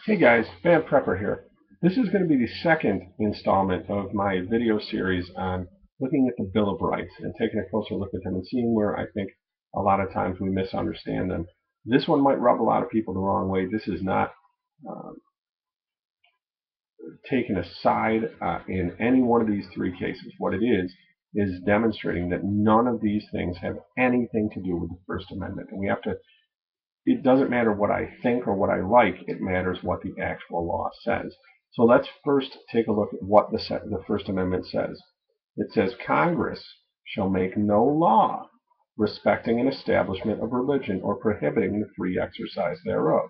Hey guys, Bad Prepper here. This is going to be the second installment of my video series on looking at the Bill of Rights and taking a closer look at them and seeing where I think a lot of times we misunderstand them. This one might rub a lot of people the wrong way. This is not uh, taking a side in any one of these three cases. What it is demonstrating that none of these things have anything to do with the First Amendment. And we have to it doesn't matter what I think or what I like, it matters what the actual law says. So let's first take a look at what the First Amendment says. It says Congress shall make no law respecting an establishment of religion or prohibiting the free exercise thereof,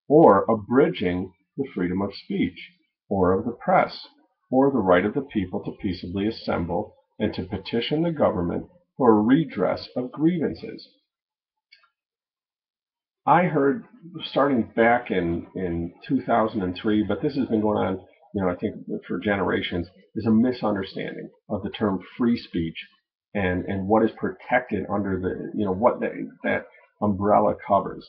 or abridging the freedom of speech, or of the press, or the right of the people to peaceably assemble and to petition the government for redress of grievances. I heard, starting back in 2003, but this has been going on, I think for generations, is a misunderstanding of the term free speech and what is protected under what that umbrella covers.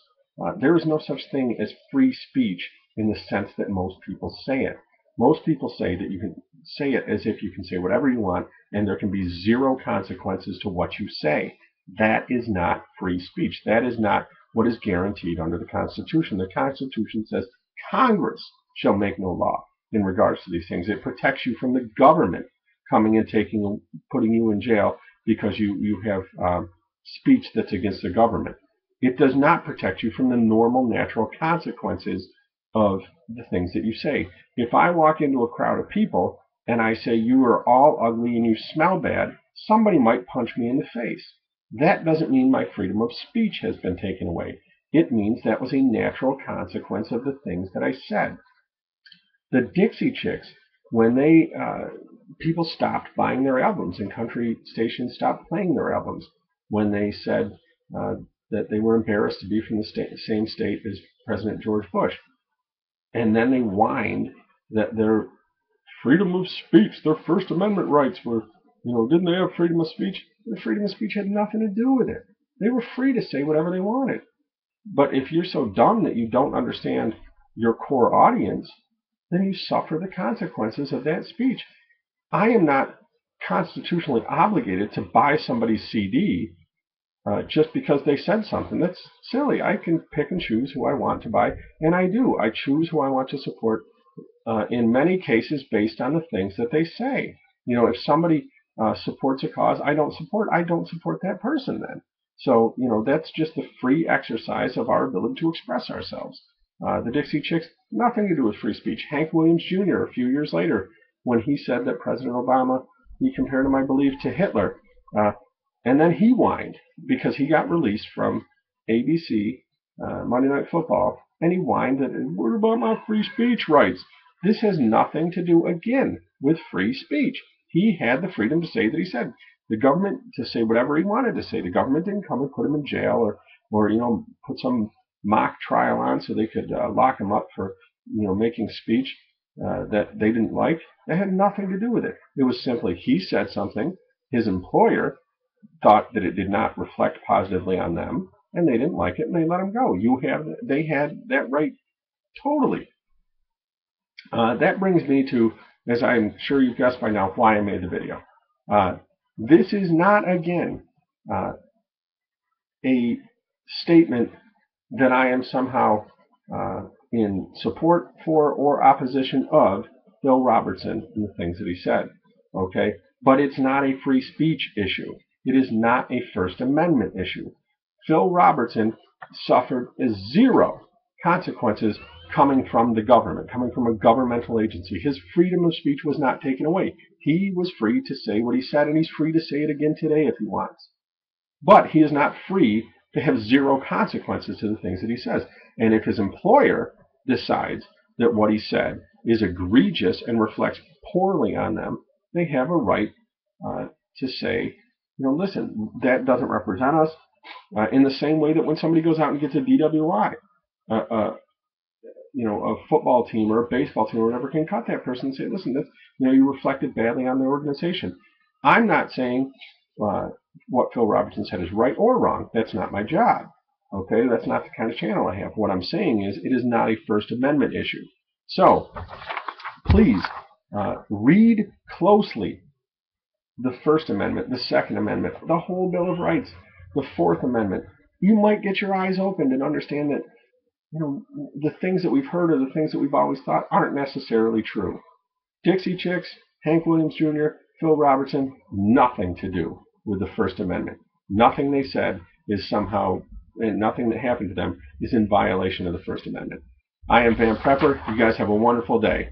There is no such thing as free speech in the sense that most people say it. Most people say that you can say it as if you can say whatever you want and there can be zero consequences to what you say. That is not free speech. That is not what is guaranteed under the Constitution. The Constitution says Congress shall make no law in regards to these things. It protects you from the government coming and putting you in jail because you have speech that's against the government. It does not protect you from the normal, natural consequences of the things that you say. If I walk into a crowd of people and I say you are all ugly and you smell bad, somebody might punch me in the face. That doesn't mean my freedom of speech has been taken away. It means that was a natural consequence of the things that I said. The Dixie Chicks, when people stopped buying their albums and country stations stopped playing their albums, when they said that they were embarrassed to be from the same state as President George Bush. And then they whined that their freedom of speech, their First Amendment rights were, didn't they have freedom of speech? The freedom of speech had nothing to do with it. They were free to say whatever they wanted. But if you're so dumb that you don't understand your core audience, then you suffer the consequences of that speech. I am not constitutionally obligated to buy somebody's CD just because they said something. That's silly. I can pick and choose who I want to buy, and I do. I choose who I want to support in many cases based on the things that they say. If somebody supports a cause I don't support that person then. So, that's just the free exercise of our ability to express ourselves. The Dixie Chicks, nothing to do with free speech. Hank Williams Jr., a few years later, when he said that President Obama, he compared him, I believe, to Hitler. And then he whined because he got released from ABC, Monday Night Football, and he whined that, what about my free speech rights? This has nothing to do, again, with free speech. He had the freedom to say that he said. The government to say whatever he wanted to say. The government didn't come and put him in jail or put some mock trial on so they could lock him up for making speech that they didn't like. That had nothing to do with it. It was simply he said something. His employer thought that it did not reflect positively on them, and they didn't like it, and they let him go. They had that right totally. That brings me to, as I'm sure you've guessed by now, why I made the video. This is not, again, a statement that I am somehow in support for or opposition of Bill Robertson and the things that he said. Okay? But it's not a free speech issue. It is not a First Amendment issue. Phil Robertson suffered zero consequences coming from the government, coming from a governmental agency. His freedom of speech was not taken away. He was free to say what he said, and he's free to say it again today if he wants. But he is not free to have zero consequences to the things that he says. And if his employer decides that what he said is egregious and reflects poorly on them, they have a right to say, listen, that doesn't represent us. In the same way that when somebody goes out and gets a DWI, a football team or a baseball team or whatever can cut that person and say, listen, that's, you reflected badly on the organization. I'm not saying what Phil Robertson said is right or wrong. That's not my job. Okay, that's not the kind of channel I have. What I'm saying is it is not a First Amendment issue. So please read closely the First Amendment, the Second Amendment, the whole Bill of Rights, the Fourth Amendment. You might get your eyes opened and understand that the things that we've heard or the things that we've always thought aren't necessarily true. Dixie Chicks, Hank Williams Jr., Phil Robertson, nothing to do with the First Amendment. Nothing they said is somehow, and nothing that happened to them is in violation of the First Amendment. I am Van Prepper. You guys have a wonderful day.